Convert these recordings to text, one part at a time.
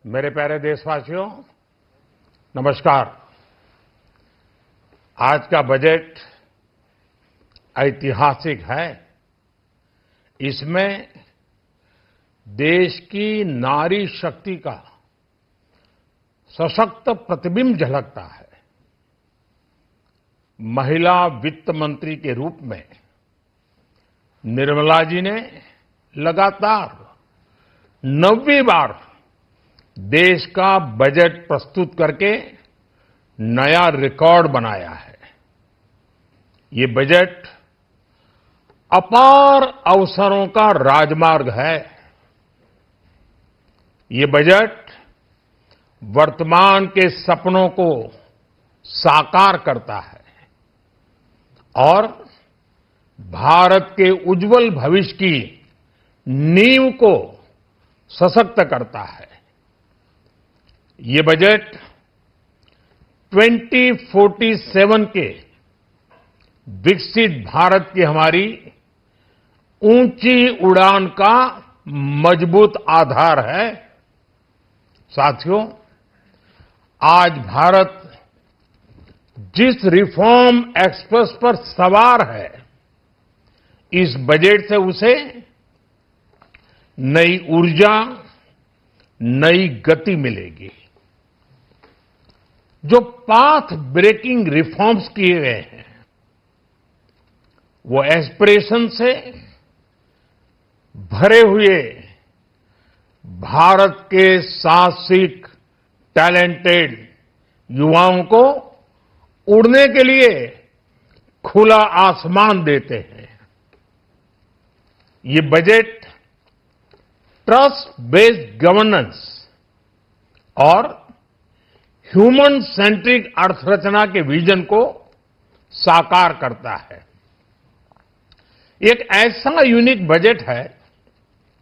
मेरे प्यारे देशवासियों, नमस्कार। आज का बजट ऐतिहासिक है। इसमें देश की नारी शक्ति का सशक्त प्रतिबिंब झलकता है। महिला वित्त मंत्री के रूप में निर्मला जी ने लगातार 9वीं बार देश का बजट प्रस्तुत करके नया रिकॉर्ड बनाया है। ये बजट अपार अवसरों का राजमार्ग है। ये बजट वर्तमान के सपनों को साकार करता है और भारत के उज्जवल भविष्य की नींव को सशक्त करता है। ये बजट 2047 के विकसित भारत की हमारी ऊंची उड़ान का मजबूत आधार है। साथियों, आज भारत जिस रिफॉर्म एक्सप्रेस पर सवार है, इस बजट से उसे नई ऊर्जा, नई गति मिलेगी। जो पाथ ब्रेकिंग रिफॉर्म्स किए गए हैं, वो एस्पिरेशन से भरे हुए भारत के साहसिक, टैलेंटेड युवाओं को उड़ने के लिए खुला आसमान देते हैं। ये बजट ट्रस्ट बेस्ड गवर्नेंस और ह्यूमन सेंट्रिक अर्थरचना के विजन को साकार करता है। एक ऐसा यूनिक बजट है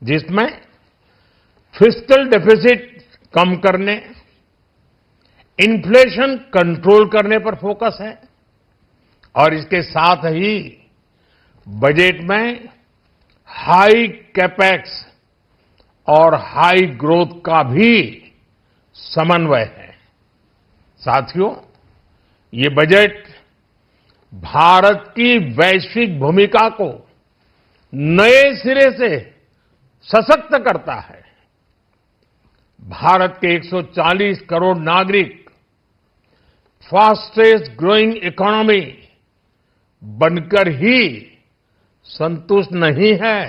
जिसमें फिस्कल डेफिसिट कम करने, इन्फ्लेशन कंट्रोल करने पर फोकस है और इसके साथ ही बजट में हाई कैपेक्स और हाई ग्रोथ का भी समन्वय है। साथियों, ये बजट भारत की वैश्विक भूमिका को नए सिरे से सशक्त करता है। भारत के 140 करोड़ नागरिक फास्टेस्ट ग्रोइंग इकोनॉमी बनकर ही संतुष्ट नहीं है।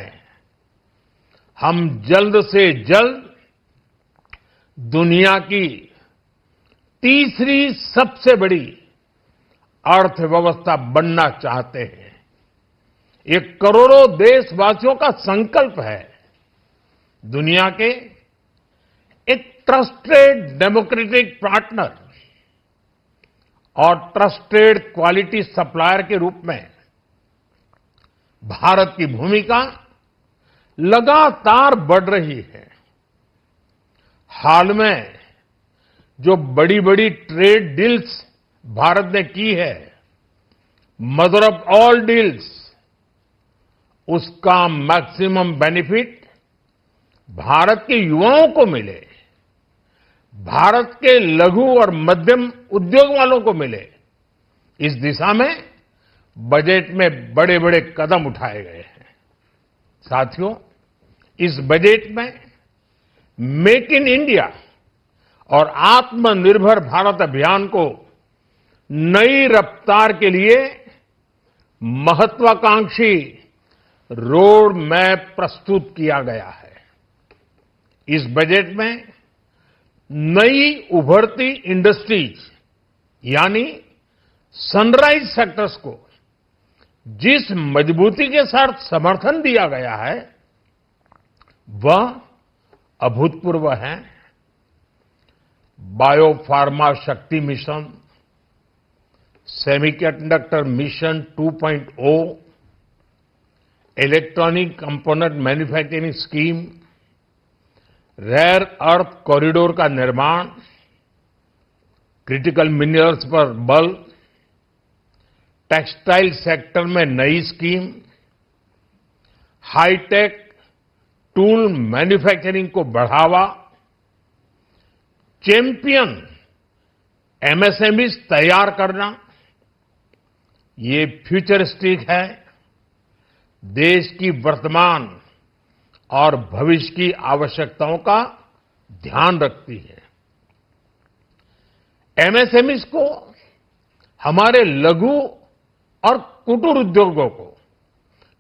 हम जल्द से जल्द दुनिया की तीसरी सबसे बड़ी अर्थव्यवस्था बनना चाहते हैं। ये करोड़ों देशवासियों का संकल्प है। दुनिया के एक ट्रस्टेड डेमोक्रेटिक पार्टनर और ट्रस्टेड क्वालिटी सप्लायर के रूप में भारत की भूमिका लगातार बढ़ रही है। हाल में जो बड़ी बड़ी ट्रेड डील्स भारत ने की है, मदर ऑफ ऑल डील्स, उसका मैक्सिमम बेनिफिट भारत के युवाओं को मिले, भारत के लघु और मध्यम उद्योग वालों को मिले। इस दिशा में बजट में बड़े बड़े कदम उठाए गए हैं। साथियों, इस बजट में मेक इन इंडिया और आत्मनिर्भर भारत अभियान को नई रफ्तार के लिए महत्वाकांक्षी रोड मैप प्रस्तुत किया गया है। इस बजट में नई उभरती इंडस्ट्रीज यानी सनराइज सेक्टर्स को जिस मजबूती के साथ समर्थन दिया गया है, वह अभूतपूर्व है। बायोफार्मा शक्ति mission, semiconductor mission 2.0, electronic component manufacturing scheme, rare earth corridor का निर्माण, क्रिटिकल मिनरल्स पर बल, टेक्सटाइल सेक्टर में नई स्कीम, हाईटेक टूल मैन्युफैक्चरिंग को बढ़ावा, चैंपियन एमएसएमईज तैयार करना, ये फ्यूचरिस्टिक है, देश की वर्तमान और भविष्य की आवश्यकताओं का ध्यान रखती है। एमएसएमईज को, हमारे लघु और कुटीर उद्योगों को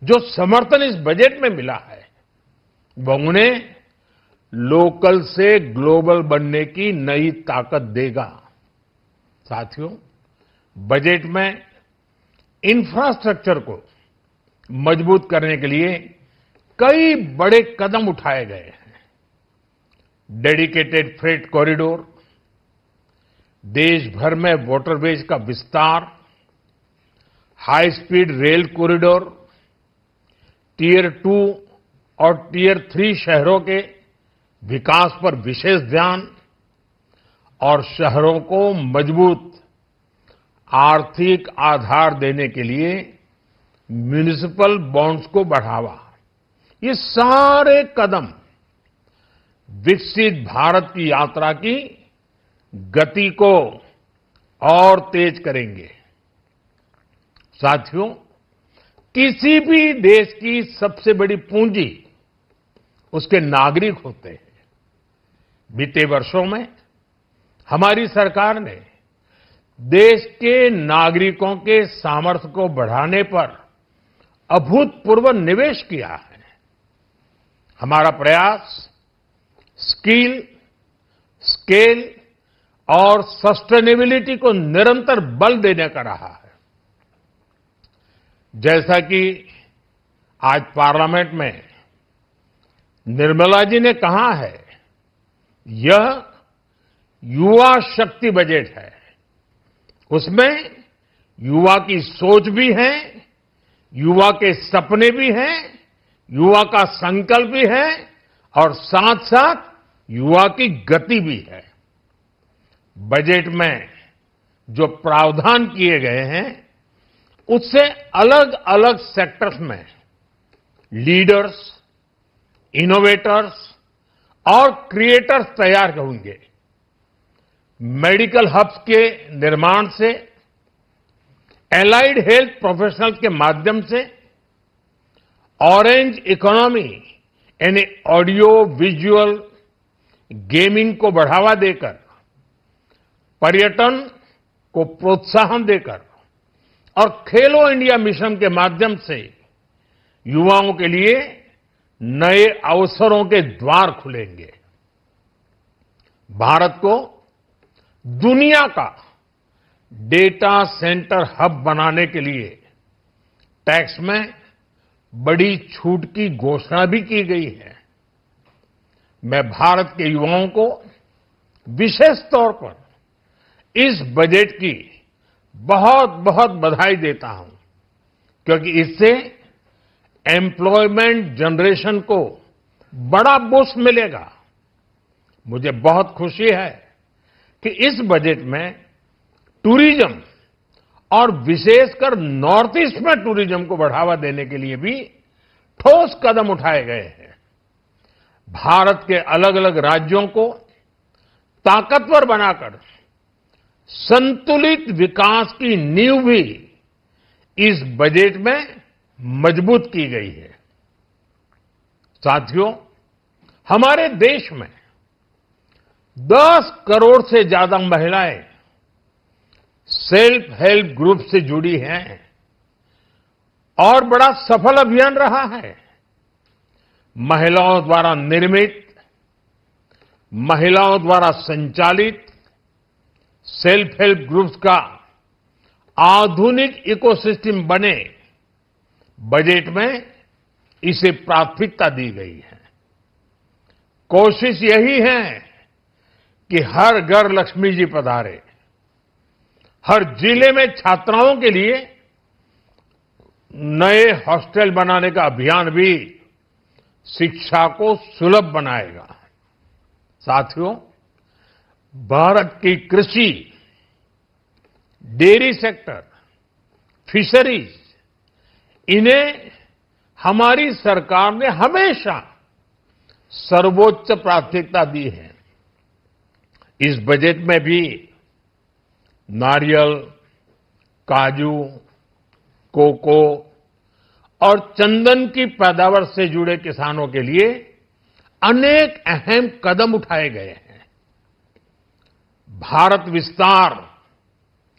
जो समर्थन इस बजट में मिला है, वो उन्हें लोकल से ग्लोबल बनने की नई ताकत देगा। साथियों, बजट में इंफ्रास्ट्रक्चर को मजबूत करने के लिए कई बड़े कदम उठाए गए हैं। डेडिकेटेड फ्रेट कॉरिडोर, देश भर में वाटरवेज का विस्तार, high speed rail corridor, tier 2 और टियर 3 शहरों के विकास पर विशेष ध्यान और शहरों को मजबूत आर्थिक आधार देने के लिए म्युनिसिपल बॉन्ड्स को बढ़ावा, ये सारे कदम विकसित भारत की यात्रा की गति को और तेज करेंगे। साथियों, किसी भी देश की सबसे बड़ी पूंजी उसके नागरिक होते हैं। बीते वर्षों में हमारी सरकार ने देश के नागरिकों के सामर्थ्य को बढ़ाने पर अभूतपूर्व निवेश किया है। हमारा प्रयास स्किल, स्केल और सस्टेनेबिलिटी को निरंतर बल देने का रहा है। जैसा कि आज पार्लियामेंट में निर्मला जी ने कहा है, यह युवा शक्ति बजट है। उसमें युवा की सोच भी है, युवा के सपने भी हैं, युवा का संकल्प भी है और साथ साथ युवा की गति भी है। बजट में जो प्रावधान किए गए हैं, उससे अलग अलग सेक्टर्स में लीडर्स, इनोवेटर्स और क्रिएटर्स तैयार होंगे। मेडिकल हब्स के निर्माण से, एलाइड हेल्थ प्रोफेशनल्स के माध्यम से, ऑरेंज इकोनॉमी यानी ऑडियो विजुअल गेमिंग को बढ़ावा देकर, पर्यटन को प्रोत्साहन देकर और खेलो इंडिया मिशन के माध्यम से युवाओं के लिए नए अवसरों के द्वार खुलेंगे। भारत को दुनिया का डेटा सेंटर हब बनाने के लिए टैक्स में बड़ी छूट की घोषणा भी की गई है। मैं भारत के युवाओं को विशेष तौर पर इस बजट की बहुत बहुत बधाई देता हूं, क्योंकि इससे एम्प्लॉयमेंट जनरेशन को बड़ा बूस्ट मिलेगा। मुझे बहुत खुशी है कि इस बजट में टूरिज्म और विशेषकर नॉर्थ ईस्ट में टूरिज्म को बढ़ावा देने के लिए भी ठोस कदम उठाए गए हैं। भारत के अलग अलग राज्यों को ताकतवर बनाकर संतुलित विकास की नींव भी इस बजट में मजबूत की गई है। साथियों, हमारे देश में 10 करोड़ से ज्यादा महिलाएं सेल्फ हेल्प ग्रुप से जुड़ी हैं और बड़ा सफल अभियान रहा है। महिलाओं द्वारा निर्मित, महिलाओं द्वारा संचालित सेल्फ हेल्प ग्रुप्स का आधुनिक इकोसिस्टम बने, बजट में इसे प्राथमिकता दी गई है। कोशिश यही है कि हर घर लक्ष्मी जी पधारे। हर जिले में छात्राओं के लिए नए हॉस्टल बनाने का अभियान भी शिक्षा को सुलभ बनाएगा। साथियों, भारत की कृषि, डेयरी सेक्टर, फिशरीज, इन्हें हमारी सरकार ने हमेशा सर्वोच्च प्राथमिकता दी है। इस बजट में भी नारियल, काजू, कोको और चंदन की पैदावार से जुड़े किसानों के लिए अनेक अहम कदम उठाए गए हैं। भारत विस्तार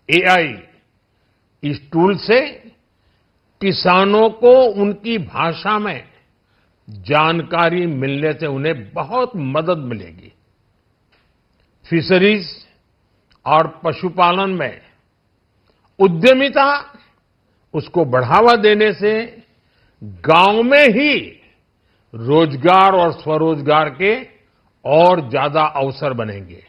एआई इस टूल से किसानों को उनकी भाषा में जानकारी मिलने से उन्हें बहुत मदद मिलेगी। फिशरीज और पशुपालन में उद्यमिता उसको बढ़ावा देने से गांव में ही रोजगार और स्वरोजगार के और ज्यादा अवसर बनेंगे।